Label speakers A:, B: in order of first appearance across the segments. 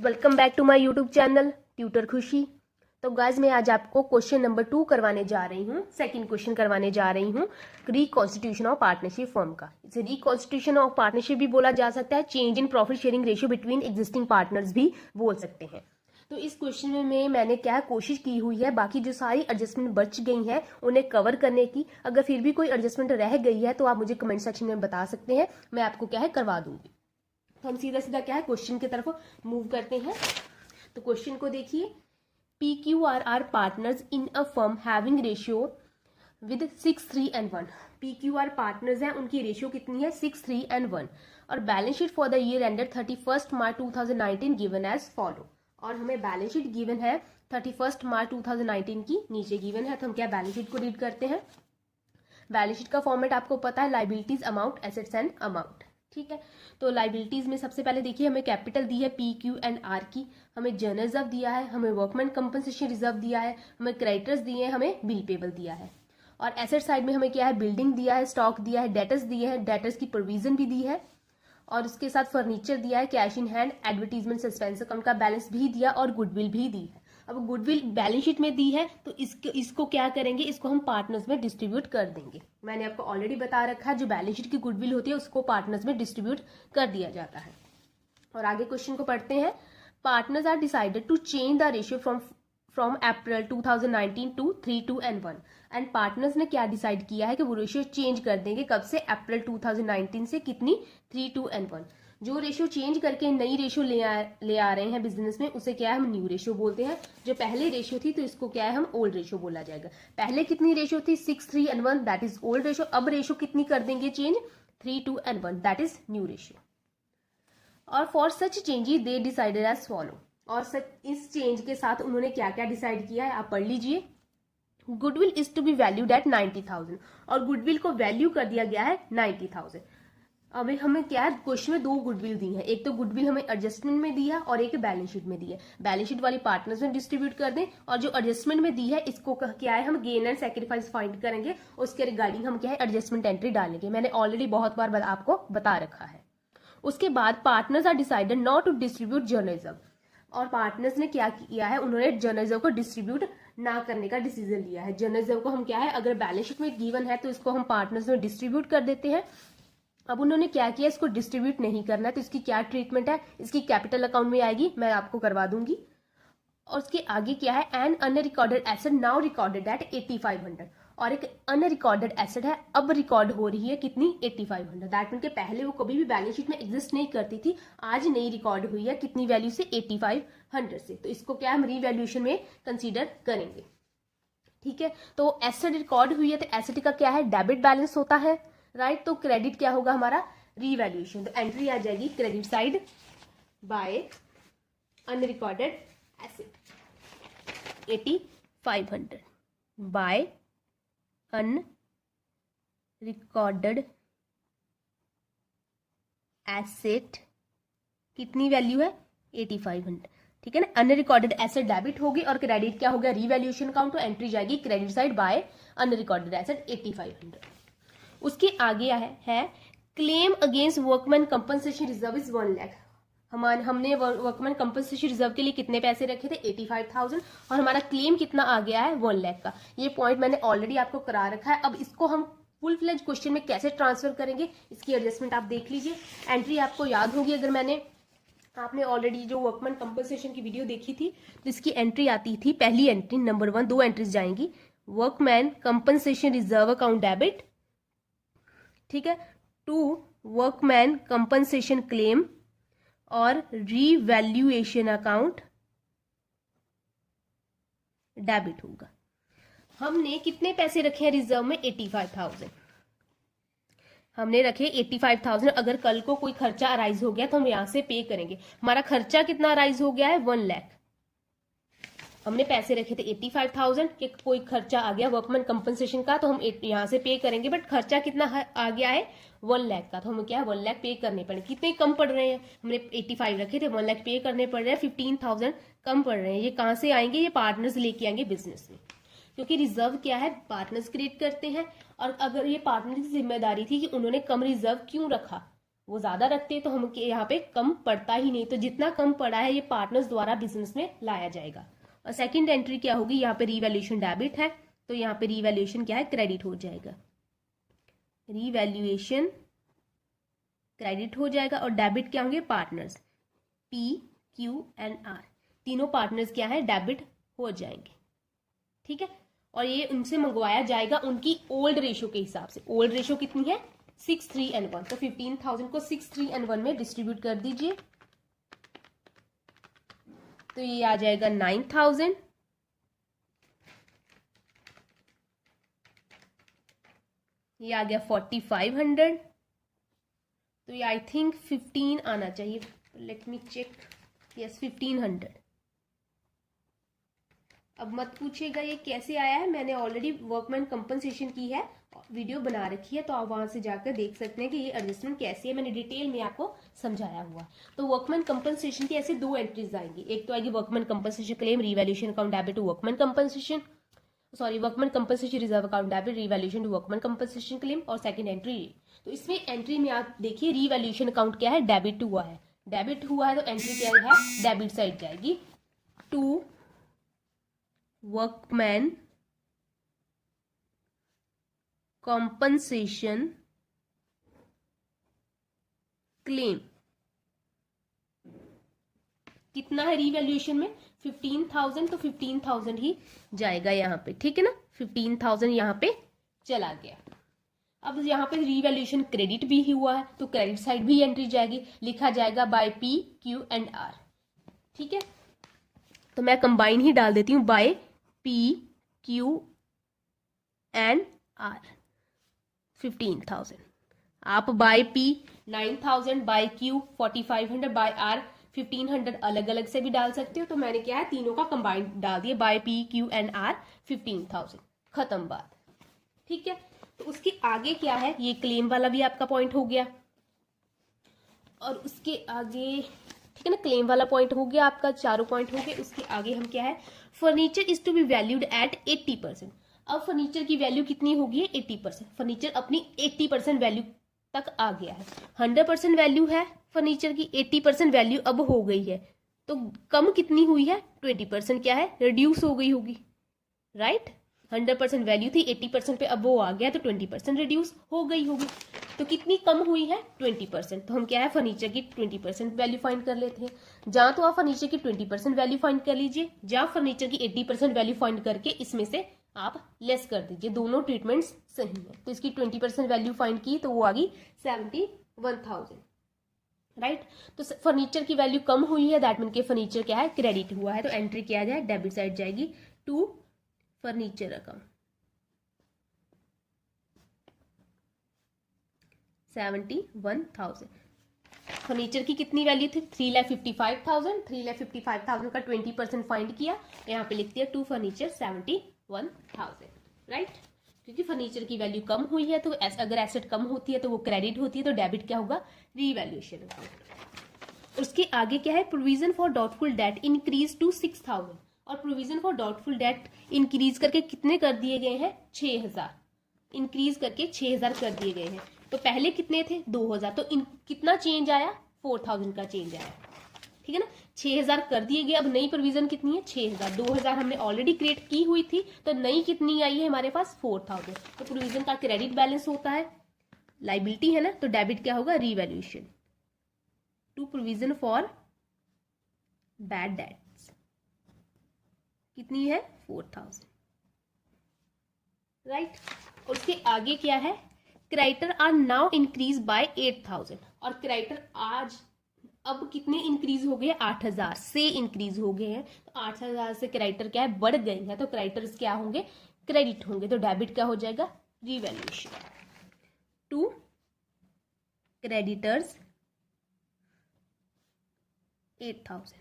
A: Welcome back to my YouTube channel tutor Khushi. तो guys मैं आज आपको क्वेश्चन नंबर 2 करवाने जा रही हूँ। सेकंड क्वेश्चन करवाने जा रही हूँ रिकॉन्स्टिट्यूशन ऑफ पार्टनरशिप फर्म का। इसे रिकॉन्स्टिट्यूशन ऑफ पार्टनरशिप भी बोला जा सकता है, change in profit sharing ratio between existing partners भी बोल सकते हैं। तो इस क्वेश्चन में मैंने क्या कोशिश की हुई है, बाकी जो सारी एडजस्टमेंट बच गई हैं उन्हें कवर करने की। अगर फिर भी कोई एडजस्टमेंट रह गई है तो आप मुझे कमेंट सेक्शन में बता सकते हैं, मैं आपको क्या है करवा दूंगी। तो हम सीधा सीधा क्या है क्वेश्चन की तरफ मूव करते हैं। तो क्वेश्चन को देखिए, PQR are partners in a firm having ratio with 6, 3 and 1। PQR partners हैं, उनकी रेशियो कितनी है 6, 3 and 1। और balance sheet for the year ended 31 March 2019 given as follow. और हमें बैलेंस शीट गिवन है 31 मार्च 2019 की, नीचे गिवन है। तो हम क्या बैलेंस शीट को रीड करते हैं। बैलेंस शीट का फॉर्मेट आपको पता है, liabilities, amount, assets and amount. ठीक है, तो लाइबिलिटीज में सबसे पहले देखिए हमें कैपिटल दी है PQR की, हमें जर्नल रिजर्व दिया है, हमें वर्कमैन कंपनसेशन रिजर्व दिया है, हमें क्रेडिटर्स दिए हैं, हमें बिल पेबल दिया है। और एसेट साइड में हमें क्या है बिल्डिंग दिया है, स्टॉक दिया है, डेटर्स दिए हैं, डेटर्स की प्रोविजन भी दी है, और उसके साथ फर्नीचर दिया है, cash in hand, advertisement, suspense account का बैलेंस भी दिया और गुडविल भी दी है। अब गुडविल बैलेंस शीट में दी है तो इसको क्या करेंगे, इसको हम पार्टनर्स में डिस्ट्रीब्यूट कर देंगे। मैंने आपको ऑलरेडी बता रखा है, जो बैलेंस शीट की गुडविल होती है उसको पार्टनर्स में डिस्ट्रीब्यूट कर दिया जाता है। और आगे क्वेश्चन को पढ़ते हैं। Partners are decided to change the ratio from April 2019 to 3, 2 and 1। And partners ने क्या डिसाइड किया है कि वो रेशियो चेंज कर देंगे, कब से, अप्रैल 2019 से, कितनी, 3, 2 and 1। जो रेशियो चेंज करके नई रेशियो ले आ रहे हैं बिजनेस में, उसे क्या है हम न्यू रेशियो बोलते हैं। जो पहले रेशियो थी तो इसको क्या है हम ओल्ड रेशियो बोला जाएगा। पहले कितनी रेशियो थी 6, 3 and 1, that is old ratio. अब रेशियो कितनी कर देंगे change, 3, 2 and 1, that is new ratio. और for such changes they decided as follow. और इस चेंज के साथ उन्होंने क्या क्या डिसाइड किया है आप पढ़ लीजिए। Goodwill is to be valued at 90,000, और गुडविल को वैल्यू कर दिया गया है 90,000। अभी हमें क्या है क्वेश्चन में 2 गुडविल दी है, एक तो गुडविल हमें एडजस्टमेंट में दी है और एक बैलेंस शीट में दी है। बैलेंस शीट वाली पार्टनर्स में डिस्ट्रीब्यूट कर दें, और जो एडजस्टमेंट में दी है इसको क्या है हम गेन एंड सैक्रिफाइस फाइंड करेंगे, उसके रिगार्डिंग हम क्या है एडजस्टमेंट एंट्री डालेंगे। मैंने ऑलरेडी बहुत बार आपको बता रखा है। उसके बाद partners are decided not to distribute general reserve, और पार्टनर्स ने क्या किया है, उन्होंने जर्नल रिजर्व को डिस्ट्रीब्यूट ना करने का डिसीजन लिया है। जर्नल रिजर्व को हम क्या है, अगर बैलेंस शीट में गिवन है तो इसको हम पार्टनर्स में डिस्ट्रीब्यूट कर देते हैं। अब उन्होंने क्या किया, इसको डिस्ट्रीब्यूट नहीं करना है, तो इसकी क्या ट्रीटमेंट है, इसकी कैपिटल अकाउंट में आएगी, मैं आपको करवा दूंगी। और उसके आगे क्या है, an unrecorded asset now recorded at 8500, और एक अनरिकॉर्डेड एसेट है अब रिकॉर्ड हो रही है कितनी, 8500। दैट मीन के पहले वो कभी भी बैलेंस शीट में एग्जिस्ट नहीं करती थी, आज नई रिकॉर्ड हुई है कितनी वैल्यू से, 8500 से। तो इसको क्या हम रीवैल्यूएशन में कंसीडर करेंगे। ठीक है, तो एसेट रिकॉर्ड हुई है तो एसेट का क्या है डेबिट बैलेंस होता है, राइट। तो क्रेडिट क्या होगा हमारा, रीवैल्यूएशन। तो एंट्री आ जाएगी credit side by unrecorded asset 8500 by unrecorded asset, कितनी वैल्यू है 8500। ठीक है ना, अनरिकॉर्डेड एसेट डेबिट होगी और क्रेडिट क्या हो गया रीवैल्यूएशन अकाउंट, तो एंट्री जाएगी credit side by unrecorded asset 8500। उसके आगे है claim against workman compensation reserve is 1 lakh. हमने वर्कमैन कंपनसेशन रिजर्व के लिए कितने पैसे रखे थे 85,000, और हमारा क्लेम कितना आ गया है 1 लाख का। ये पॉइंट मैंने ऑलरेडी आपको करा रखा है। अब इसको हम फुल फ्लेज क्वेश्चन में कैसे ट्रांसफर करेंगे, इसकी एडजस्टमेंट आप देख लीजिए। एंट्री आपको याद होगी, अगर आपने ऑलरेडी जो वर्कमैन कंपनसेशन की वीडियो देखी थी तो इसकी एंट्री आती थी, पहली एंट्री नंबर 1, 2 एंट्रीज जाएंगी, workman compensation reserve account debit, ठीक है, 2 वर्कमैन कंपनसेशन क्लेम, और रीवैल्यूएशन अकाउंट डेबिट होगा। हमने कितने पैसे रखे हैं रिजर्व में 85,000, हमने रखे 85,000। अगर कल को कोई खर्चा अराइज हो गया तो हम यहां से पे करेंगे। हमारा खर्चा कितना अराइज हो गया है 1 लाख। हमने पैसे रखे थे 85,000 कि कोई खर्चा आ गया वर्कमैन कंपनसेशन का तो हम यहां से पे करेंगे, बट खर्चा कितना आ गया है 1 लाख का, तो हमें क्या है 1 लाख पे करने पड़े। कितने कम पड़ रहे हैं, हमने 85 रखे थे, 1 लाख पे करने पड़ रहे हैं, 15,000 कम पड़ रहे हैं। ये कहां से आएंगे, ये पार्टनर्स लेके आएंगे बिजनेस में, क्योंकि रिजर्व क्या है पार्टनर्स क्रिएट करते हैं। और अगर ये पार्टनर की जिम्मेदारी थी कि उन्होंने कम रिजर्व क्यों रखा, वो ज्यादा रखते हैं तो हम यहाँ पे कम पड़ता ही नहीं, तो जितना कम पड़ा है ये पार्टनर्स द्वारा बिजनेस में लाया जाएगा। और सेकंड एंट्री क्या होगी, यहाँ पे रीवैल्यूएशन डेबिट है तो यहाँ पे रीवैल्यूएशन क्या है, क्रेडिट हो जाएगा, रीवैल्यूएशन क्रेडिट हो जाएगा। और डेबिट क्या होंगे, पार्टनर्स PQNR, तीनों पार्टनर्स क्या है, डेबिट हो जाएंगे। ठीक है, और ये उनसे मंगवाया जाएगा उनकी ओल्ड रेशो के हिसाब से। ओल्ड रेशो कितनी है, 6:3:1, तो 15,000 को 6:3:1 में डिस्ट्रीब्यूट कर दीजिए तो ये आ जाएगा 9,000, ये आ गया 4,500, तो ये आई थिंक 15 आना चाहिए, लेट मी चेक, यस 1500। अब मत पूछिएगा ये कैसे आया है, मैंने ऑलरेडी वर्कमैन कंपनसेशन की है, वीडियो बना रखी है, तो आप वहां से जाकर देख सकते हैं कि ये एडजस्टमेंट कैसी है, मैंने डिटेल में आपको समझाया हुआ। तो वर्कमैन कंपनसेशन की ऐसे 2 एंट्रीज आएंगी, एक तो आएगी workman compensation claim revaluation account debit to workman compensation, sorry workman compensation reserve account debit revaluation to workman compensation claim, और सेकंड एंट्री। तो इसमें एंट्री में आप देखिए रीवैल्यूएशन अकाउंट क्या है, डेबिट हुआ है, डेबिट हुआ है तो एंट्री क्या है, डेबिट साइड जाएगी टू वर्कमैन कंपनसेशन क्लेम। कितना है रीवैल्यूएशन में, 15,000, तो 15,000 ही जाएगा यहाँ पे, ठीक है ना, 15,000 यहाँ पे चला गया। अब यहाँ पे रीवैल्यूएशन क्रेडिट भी हुआ है तो क्रेडिट साइड भी एंट्री जाएगी, लिखा जाएगा बाय PQNR। ठीक है, तो मैं कंबाइन ही डाल देती हूँ, बाय PQNR 15,000, आप by P 9,000, by Q 4,500, by R 1,500 अलग अलग से भी डाल सकते हो, तो मैंने क्या है तीनों का कंबाइंड डाल दिया, बाय PQNR 15,000, खत्म बात। ठीक है, तो उसके आगे क्या है, ये क्लेम वाला भी आपका पॉइंट हो गया, और उसके आगे ठीक है ना, क्लेम वाला पॉइंट हो गया आपका, चारों पॉइंट हो गए। उसके आगे हम क्या है, furniture is to be valued at 80%। अब फर्नीचर की वैल्यू कितनी होगी, 80%। फर्नीचर अपनी 80% वैल्यू तक आ गया है, 100% वैल्यू है फर्नीचर की, 80% वैल्यू अब हो गई है, तो कम कितनी हुई है, 20% क्या है, रिड्यूस हो गई होगी, राइट। 100% वैल्यू थी, 80% पे अब वो आ गया तो 20% रिड्यूस हो गई होगी, तो कितनी कम हुई है, 20%। तो हम क्या है, फर्नीचर की 20% वैल्यू फाइंड कर लेते हैं। जहां तो आप फर्नीचर की 20% वैल्यू फाइंड कर लीजिए, जहां फर्नीचर की 80% वैल्यू फाइंड करके इसमें से आप लेस कर दीजिए, दोनों ट्रीटमेंट्स सही है। तो इसकी 20% वैल्यू फाइंड की तो वो आ गई 71,000, राइट। तो फर्नीचर की वैल्यू कम हुई है, दैट मीन के फर्नीचर क्या है, क्रेडिट हुआ है, तो एंट्री क्या जाए, डेबिट साइड जाएगी टू फर्नीचर अकाउंट 71,000। फर्नीचर की कितनी वैल्यू थी, 3,55,000, 3,55,000 का 20% फाइंड किया, यहाँ पे लिखती है टू फर्नीचर 71,000, राइट। क्योंकि फर्नीचर की वैल्यू कम हुई है, तो अगर एसेट कम होती है तो वो क्रेडिट होती है, तो डेबिट क्या होगा, रीवैल्यूएशन अकाउंट। उसके आगे क्या है, provision for doubtful debt increase to 6,000, और provision for doubtful debt increase करके कितने कर दिए गए हैं, 6,000, इंक्रीज करके 6,000 कर दिए गए हैं। तो पहले कितने थे, 2,000, तो कितना चेंज आया, 4,000 का चेंज आया, ठीक है ना। 6,000 कर दिए गए, अब नई प्रोविजन कितनी है, 6,000, 2,000 हमने ऑलरेडी क्रिएट की हुई थी, तो नई कितनी आई है हमारे पास, 4,000। तो प्रोविजन का क्रेडिट बैलेंस होता है, लाइबिलिटी है ना, तो डेबिट क्या होगा, revaluation to provision for bad debts, कितनी है, 4,000, राइट। उसके आगे क्या है, creditor are now increase by 8,000, और क्रेडिटर आज अब कितने इंक्रीज हो गए, 8,000 से इंक्रीज हो गए हैं, तो 8,000 से क्रेडिटर क्या है, बढ़ गए हैं, तो क्रेडिटर्स क्या होंगे, क्रेडिट होंगे, तो डेबिट क्या हो जाएगा, रीवैल्यूएशन टू क्रेडिटर्स 8,000।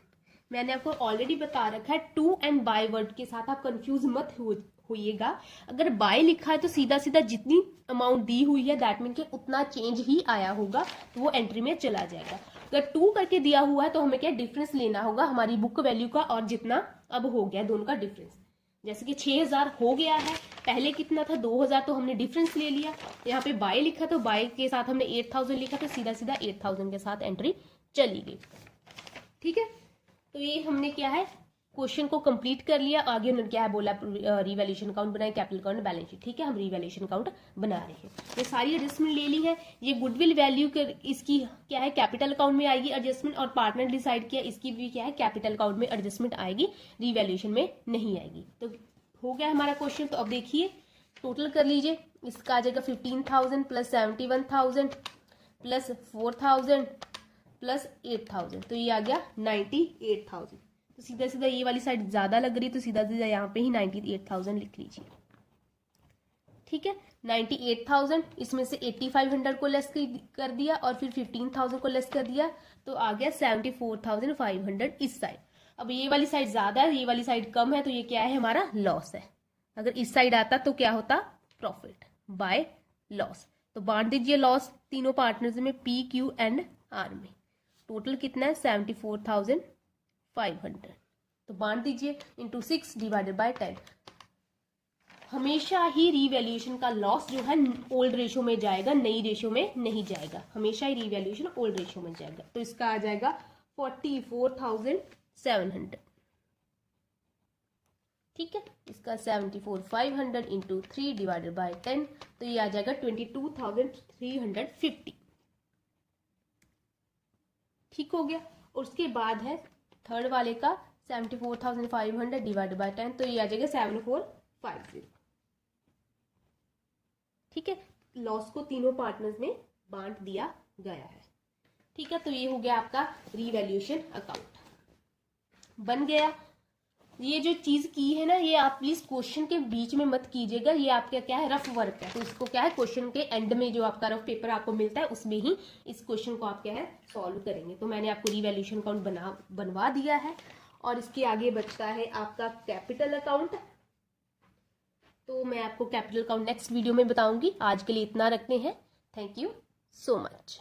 A: मैंने आपको ऑलरेडी बता रखा है, टू एंड बाय वर्ड के साथ आप कंफ्यूज मत होइएगा। अगर बाय लिखा है तो सीधा सीधा जितनी अमाउंट दी हुई है दैट मीन के उतना चेंज ही आया होगा, तो वो एंट्री में चला जाएगा। अगर टू करके दिया हुआ है तो हमें क्या डिफरेंस लेना होगा, हमारी बुक वैल्यू का और जितना अब हो गया दोनों का डिफरेंस। जैसे कि 6000 हो गया है, पहले कितना था 2000, तो हमने डिफरेंस ले लिया। यहाँ पे बाय लिखा तो बाय के साथ हमने 8000 लिखा, तो सीधा सीधा 8000 के साथ एंट्री चली गई। ठीक है, तो ये हमने क्या है क्वेश्चन को कंप्लीट कर लिया। आगे उन्होंने क्या है बोला, रिवैल्यूएशन अकाउंट बनाए, कैपिटल अकाउंट, बैलेंस शीट। ठीक है, हम रिवैल्यूएशन अकाउंट बना रहे हैं। ये सारी एडजस्टमेंट ले ली है। ये गुडविल वैल्यू कर इसकी क्या है कैपिटल अकाउंट में आएगी एडजस्टमेंट, और पार्टनर डिसाइड किया इसकी भी क्या है कैपिटल अकाउंट में एडजस्टमेंट आएगी, रिवैल्यूएशन में नहीं आएगी। तो हो गया हमारा क्वेश्चन। तो अब देखिए टोटल कर लीजिए, इसका आ जाएगा 15,000 प्लस 71,000 प्लस 4,000 प्लस 8,000, तो ये आ गया 98,000। तो सीधा सीधा ये वाली साइड ज्यादा लग रही है, तो सीधा सीधा यहाँ पे ही 98,000 लिख लीजिए। ठीक है, 98,000, इसमें से 8500 को लेस कर दिया और फिर 15,000 को लेस कर दिया, तो आ गया 74,500 इस साइड। अब ये वाली साइड ज्यादा है, ये वाली साइड कम है, तो ये क्या है हमारा लॉस है। अगर इस साइड आता तो क्या होता प्रॉफिट बाय लॉस। तो बांट दीजिए लॉस तीनों पार्टनर्स में, पी क्यू एंड आर में। टोटल कितना है 74,500, तो बांट दीजिए इंटू 6 डिवाइडेड बाय 10। हमेशा ही रिवैल्यूएशन का लॉस जो है ओल्ड रेशो में जाएगा, नई रेशो में नहीं जाएगा। हमेशा ही रिवैल्यूएशन ओल्ड रेशो में जाएगा, तो इसका आ जाएगा 44,700। ठीक है, इसका 74,500 इंटू 3 डिवाइडेड बाय 10, तो ये आ जाएगा 22,350। ठीक हो गया। और उसके बाद है थर्ड वाले का 74,500 डिवाइडेड बाय 10, तो ये आ जाएगा 7450। ठीक है, लॉस को तीनों पार्टनर्स में बांट दिया गया है। ठीक है, तो ये हो गया आपका रिवैल्यूएशन अकाउंट बन गया। ये जो चीज की है ना, ये आप प्लीज क्वेश्चन के बीच में मत कीजिएगा, ये आपका क्या है रफ वर्क है। तो इसको क्या है क्वेश्चन के एंड में जो आपका रफ पेपर आपको मिलता है उसमें ही इस क्वेश्चन को आप क्या है सॉल्व करेंगे। तो मैंने आपको रिवैल्यूएशन अकाउंट बनवा दिया है, और इसके आगे बचता है आपका कैपिटल अकाउंट। तो मैं आपको कैपिटल अकाउंट नेक्स्ट वीडियो में बताऊंगी। आज के लिए इतना रखते हैं। Thank you so much.